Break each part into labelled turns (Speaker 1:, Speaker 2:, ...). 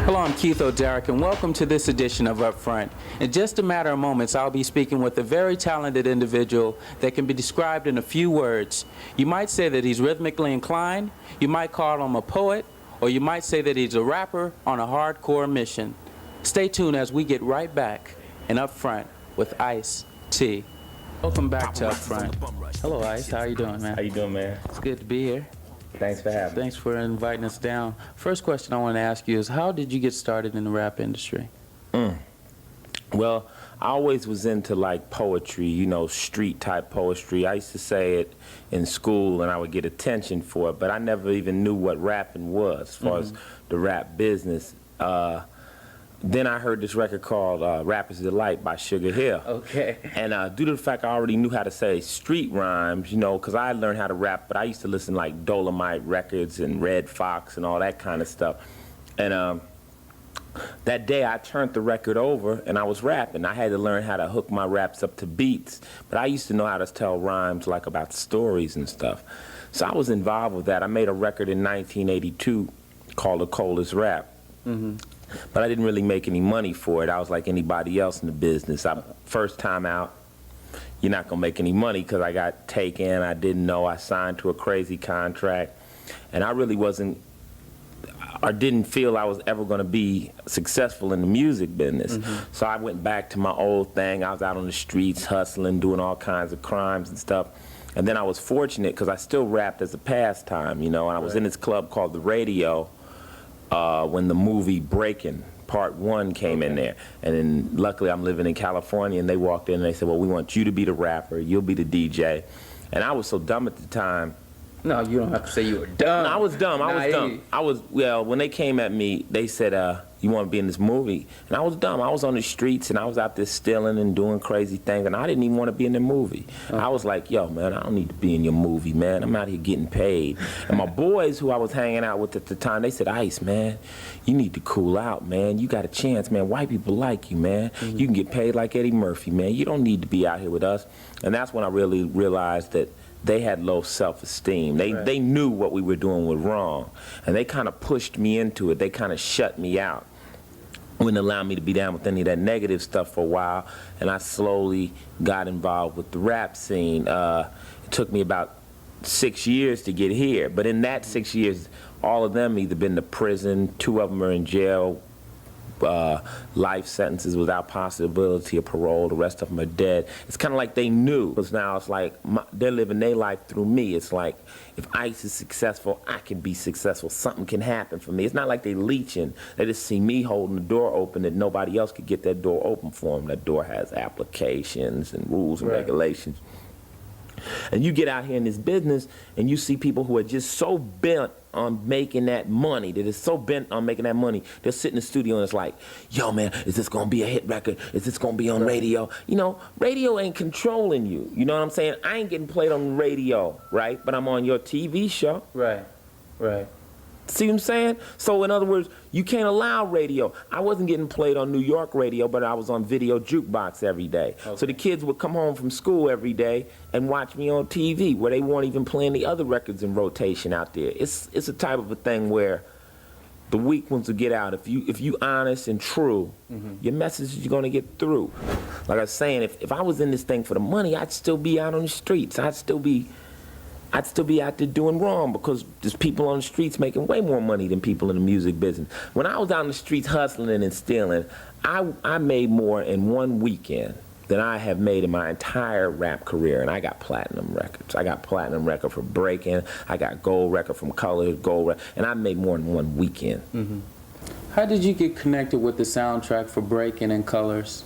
Speaker 1: Hello, I'm Keith O'Derrick, and welcome to this edition of Upfront. In just a matter of moments, I'll be speaking with a very talented individual that can be described in a few words. You might say that he's rhythmically inclined, you might call him a poet, or you might say that he's a rapper on a hardcore mission. Stay tuned as we get right back in Upfront with Ice-T. Welcome back to Upfront. Hello, Ice. How you doing, man?
Speaker 2: How you doing, man?
Speaker 1: It's good to be here.
Speaker 2: Thanks for having me.
Speaker 1: Thanks for inviting us down. First question I want to ask you is, how did you get started in the rap industry?
Speaker 2: Well, I always was into like poetry, you know, street type poetry. I used to say it in school and I would get attention for it, but I never even knew what rapping was as far as the rap business. Then I heard this record called Rapper's Delight by Sugar Hill.
Speaker 1: Okay.
Speaker 2: And due to the fact I already knew how to say street rhymes, you know, because I learned how to rap, but I used to listen like Dolomite Records and Red Fox and all that kind of stuff. And that day I turned the record over and I was rapping. I had to learn how to hook my raps up to beats, but I used to know how to tell rhymes like about stories and stuff. So I was involved with that. I made a record in 1982 called The Coldest Rap. But I didn't really make any money for it. I was like anybody else in the business. First time out, you're not gonna make any money because I got taken, I didn't know, I signed to a crazy contract, and I really wasn't, or didn't feel I was ever gonna be successful in the music business. So I went back to my old thing. I was out on the streets hustling, doing all kinds of crimes and stuff. And then I was fortunate because I still rapped as a pastime, you know, and I was in this club called The Radio, when the movie Breaking Part 1 came in there. And then luckily I'm living in California and they walked in and they said, well, we want you to be the rapper, you'll be the DJ. And I was so dumb at the time.
Speaker 1: No, you don't have to say you were dumb.
Speaker 2: No, I was dumb, I was, well, when they came at me, they said, you want to be in this movie? And I was dumb. I was on the streets and I was out there stealing and doing crazy things and I didn't even want to be in the movie. I was like, yo, man, I don't need to be in your movie, man. I'm out here getting paid. And my boys who I was hanging out with at the time, they said, Ice, man, you need to cool out, man. You got a chance, man. White people like you, man. You can get paid like Eddie Murphy, man. You don't need to be out here with us. And that's when I really realized that they had low self-esteem. They knew what we were doing was wrong. And they kind of pushed me into it. They kind of shut me out. Wouldn't allow me to be down with any of that negative stuff for a while. And I slowly got involved with the rap scene. It took me about 6 years to get here. But in that 6 years, all of them either been to prison, 2 of them are in jail, life sentences without possibility of parole, the rest of them are dead. It's kind of like they knew, because now it's like they're living their life through me. It's like, if Ice is successful, I can be successful. Something can happen for me. It's not like they leeching. They just see me holding the door open that nobody else could get that door open for them. That door has applications and rules and regulations. And you get out here in this business and you see people who are just so bent on making that money, that is so bent on making that money, they'll sit in the studio and it's like, yo man, is this gonna be a hit record? Is this gonna be on radio? You know, radio ain't controlling you. You know what I'm saying? I ain't getting played on the radio, right? But I'm on your TV show.
Speaker 1: Right.
Speaker 2: See what I'm saying? So in other words, you can't allow radio. I wasn't getting played on New York radio, but I was on video jukebox every day. So the kids would come home from school every day and watch me on TV, where they weren't even playing the other records in rotation out there. It's a type of a thing where the weak ones will get out. If you honest and true, your message is gonna get through. Like I was saying, if I was in this thing for the money, I'd still be out on the streets. I'd still be out there doing wrong, because there's people on the streets making way more money than people in the music business. When I was out in the streets hustling and stealing, I made more in one weekend than I have made in my entire rap career, and I got platinum records. I got platinum record for Breaking, I got gold record from Colors, gold record, and I made more in one weekend.
Speaker 1: How did you get connected with the soundtrack for Breaking and Colors?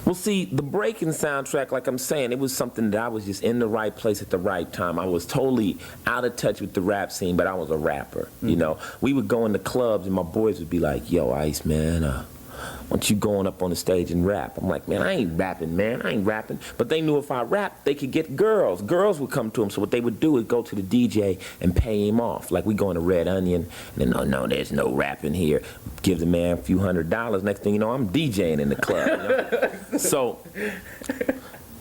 Speaker 2: Well, see, the Breaking soundtrack, like I'm saying, it was something that I was just in the right place at the right time. I was totally out of touch with the rap scene, but I was a rapper, you know. We would go into clubs and my boys would be like, yo, Ice, man, why don't you going up on the stage and rap? I'm like, man, I ain't rapping, man. I ain't rapping. But they knew if I rapped, they could get girls. Girls would come to them. So what they would do is go to the DJ and pay him off. Like we go into Red Onion, and then, no, there's no rapping here. Give the man a few $100. Next thing you know, I'm DJing in the club. You know? So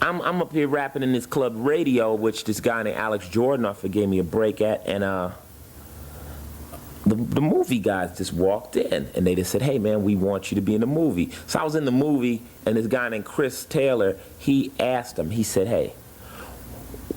Speaker 2: I'm up here rapping in this club Radio, which this guy named Alex Jordan gave me a break at, and the movie guys just walked in, and they just said, hey, man, we want you to be in the movie. So I was in the movie, and this guy named Chris Taylor, he asked him, he said, hey,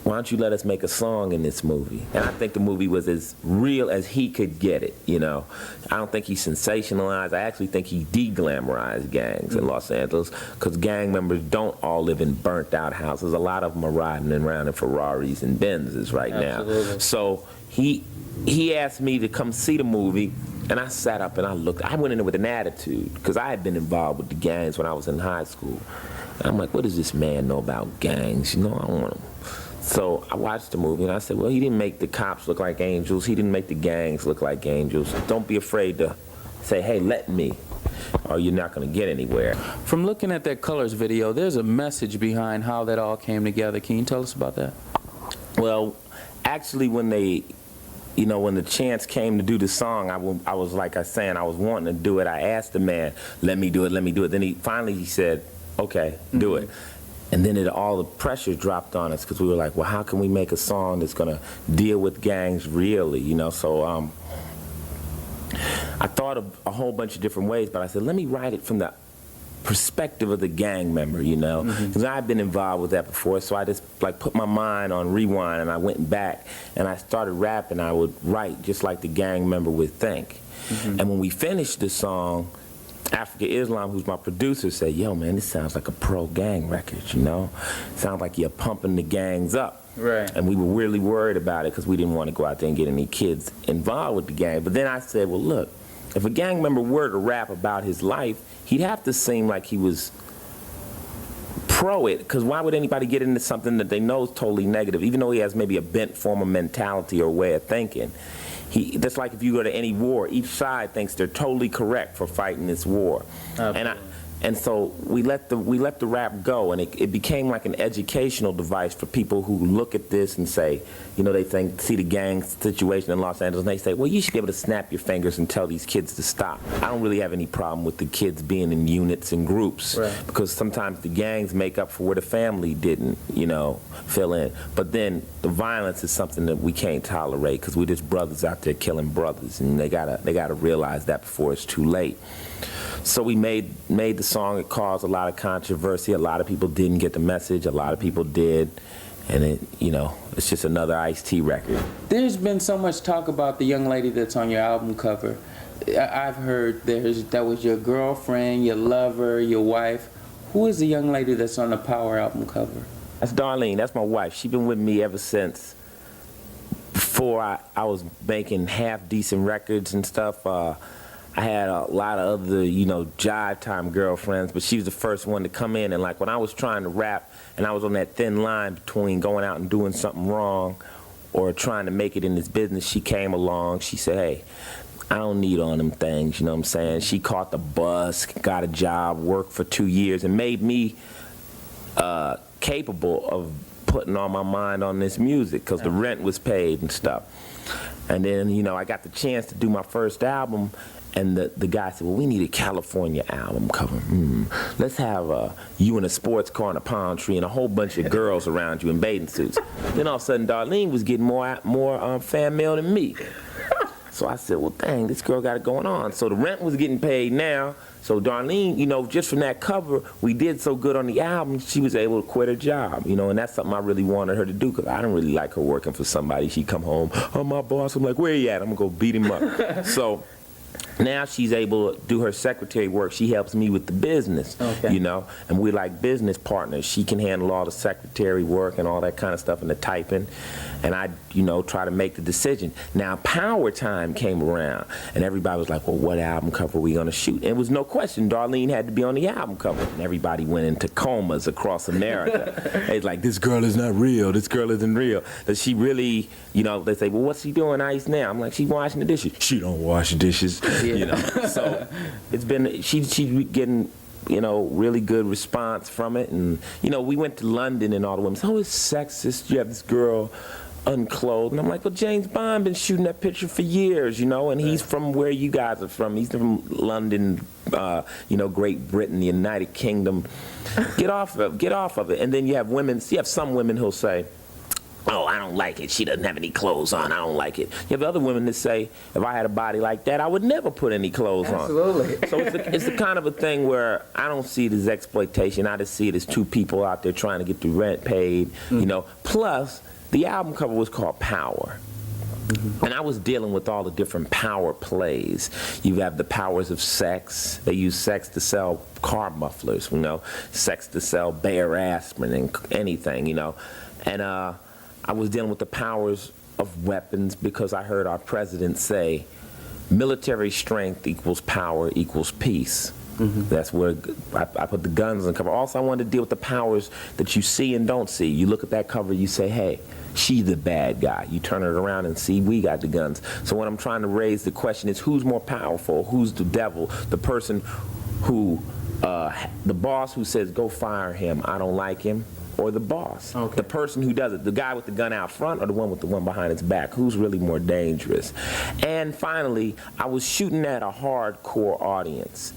Speaker 2: why don't you let us make a song in this movie? And I think the movie was as real as he could get it, you know. I don't think he sensationalized. I actually think he de-glamorized gangs in Los Angeles, because gang members don't all live in burnt-out houses. A lot of them are riding around in Ferraris and Benzes right now. So he asked me to come see the movie, and I sat up and I looked. I went in there with an attitude, because I had been involved with the gangs when I was in high school. And I'm like, what does this man know about gangs? You know, I want him. So I watched the movie and I said, well, he didn't make the cops look like angels. He didn't make the gangs look like angels. Don't be afraid to say, hey, let me, or you're not going to get anywhere.
Speaker 1: From looking at that Colors video, there's a message behind how that all came together. Can you tell us about that?
Speaker 2: Well, actually, when the chance came to do the song, I was like I was saying, I was wanting to do it. I asked the man, let me do it, let me do it. Then he said, okay, do it. And then all the pressure dropped on us, because we were like, well, how can we make a song that's going to deal with gangs really, you know? So I thought of a whole bunch of different ways, but I said, let me write it from the perspective of the gang member, you know? Because I've been involved with that before, so I just like put my mind on rewind, and I went back and I started rapping. I would write just like the gang member would think. And when we finished the song, Africa Islam, who's my producer, said, yo, man, this sounds like a pro-gang record, you know? Sounds like you're pumping the gangs up.
Speaker 1: Right.
Speaker 2: And we were really worried about it, because we didn't want to go out there and get any kids involved with the gang. But then I said, well, look, if a gang member were to rap about his life, he'd have to seem like he was pro it, because why would anybody get into something that they know is totally negative, even though he has maybe a bent form of mentality or way of thinking? That's like if you go to any war, each side thinks they're totally correct for fighting this war. And so we let the rap go, and it became like an educational device for people who look at this and say, you know, they see the gang situation in Los Angeles, and they say, well, you should be able to snap your fingers and tell these kids to stop. I don't really have any problem with the kids being in units and groups, because sometimes the gangs make up for where the family didn't, you know, fill in. But then the violence is something that we can't tolerate, because we're just brothers out there killing brothers, and they gotta realize that before it's too late. So we made the song. It caused a lot of controversy. A lot of people didn't get the message. A lot of people did. And it, you know, it's just another Ice-T record.
Speaker 1: There's been so much talk about the young lady that's on your album cover. I've heard that was your girlfriend, your lover, your wife. Who is the young lady that's on the Power album cover?
Speaker 2: That's Darlene. That's my wife. She's been with me ever since before I was making half-decent records and stuff. I had a lot of other, you know, jive time girlfriends, but she was the first one to come in. And like when I was trying to rap and I was on that thin line between going out and doing something wrong or trying to make it in this business, she came along. She said, hey, I don't need all them things, you know what I'm saying? She caught the bus, got a job, worked for 2 years, and made me capable of putting all my mind on this music, because the rent was paid and stuff. And then, you know, I got the chance to do my first album. And the guy said, well, we need a California album cover. Let's have you in a sports car and a palm tree and a whole bunch of girls around you in bathing suits. Then all of a sudden, Darlene was getting more fan mail than me. So I said, well, dang, this girl got it going on. So the rent was getting paid now. So Darlene, you know, just from that cover, we did so good on the album, she was able to quit her job, you know, and that's something I really wanted her to do, because I didn't really like her working for somebody. She'd come home, oh, my boss. I'm like, where you at? I'm going to go beat him up. So now she's able to do her secretary work. She helps me with the business, you know, and we're like business partners. She can handle all the secretary work and all that kind of stuff and the typing, and I, you know, try to make the decision. Now Power Time came around, and everybody was like, well, what album cover are we going to shoot? And it was no question, Darlene had to be on the album cover, and everybody went into comas across America. It's like, this girl is not real, this girl isn't real. That she really, you know, they say, well, what's she doing Ice now? I'm like, she's washing the dishes. She don't wash dishes. You know, so it's been, she's getting, you know, really good response from it. And, you know, we went to London and all the women said, oh, it's sexist. You have this girl unclothed. And I'm like, well, James Bond been shooting that picture for years, you know, and he's from where you guys are from. He's from London, you know, Great Britain, the United Kingdom. Get off of it. And then you have some women who'll say, oh, I don't like it. She doesn't have any clothes on. I don't like it. You have other women that say, if I had a body like that, I would never put any clothes on.
Speaker 1: Absolutely.
Speaker 2: So it's the kind of a thing where I don't see it as exploitation. I just see it as two people out there trying to get the rent paid, you know. Plus, the album cover was called Power. And I was dealing with all the different power plays. You have the powers of sex. They use sex to sell car mufflers, you know, sex to sell Bayer aspirin and anything, you know. And I was dealing with the powers of weapons because I heard our president say, military strength equals power equals peace. That's where I put the guns on the cover. Also, I wanted to deal with the powers that you see and don't see. You look at that cover, you say, hey, she's the bad guy. You turn it around and see we got the guns. So what I'm trying to raise the question is, who's more powerful? Who's the devil? The person who, the boss who says, go fire him, I don't like him, or the boss? Okay. The person who does it, the guy with the gun out front or the one with the one behind his back? Who's really more dangerous? And finally, I was shooting at a hardcore audience,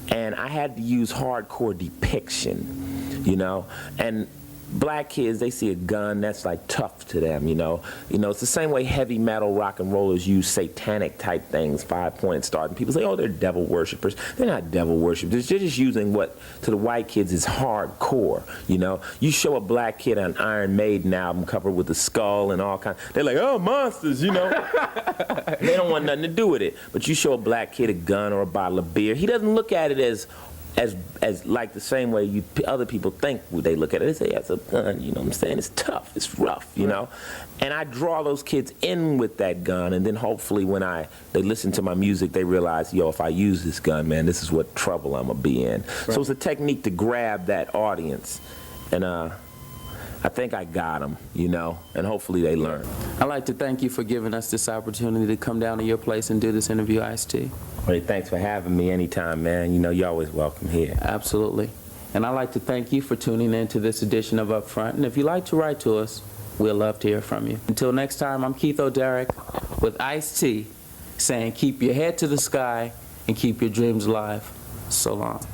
Speaker 2: and I had to use hardcore depiction, you know, and black kids, they see a gun, that's like tough to them, you know. It's the same way heavy metal rock and rollers use satanic type things, 5-point stars. And people say, oh, they're devil worshippers. They're not devil worshippers. They're just using what to the white kids is hardcore, you know. You show a black kid an Iron Maiden album cover with a skull and all kinds, they're like, oh, monsters, you know. They don't want nothing to do with it. But you show a black kid a gun or a bottle of beer, he doesn't look at it as like the same way other people think they look at it. They say, that's a gun, you know what I'm saying? It's tough, it's rough, you know? And I draw those kids in with that gun, and then hopefully when they listen to my music, they realize, yo, if I use this gun, man, this is what trouble I'm gonna be in. Right. So it's a technique to grab that audience, and I think I got them, you know, and hopefully they learn.
Speaker 1: I'd like to thank you for giving us this opportunity to come down to your place and do this interview, Ice-T.
Speaker 2: Well, thanks for having me anytime, man. You know, you're always welcome here.
Speaker 1: Absolutely. And I'd like to thank you for tuning in to this edition of Upfront. And if you'd like to write to us, we'd love to hear from you. Until next time, I'm Keith O'Derrick with Ice-T saying keep your head to the sky and keep your dreams alive. So long.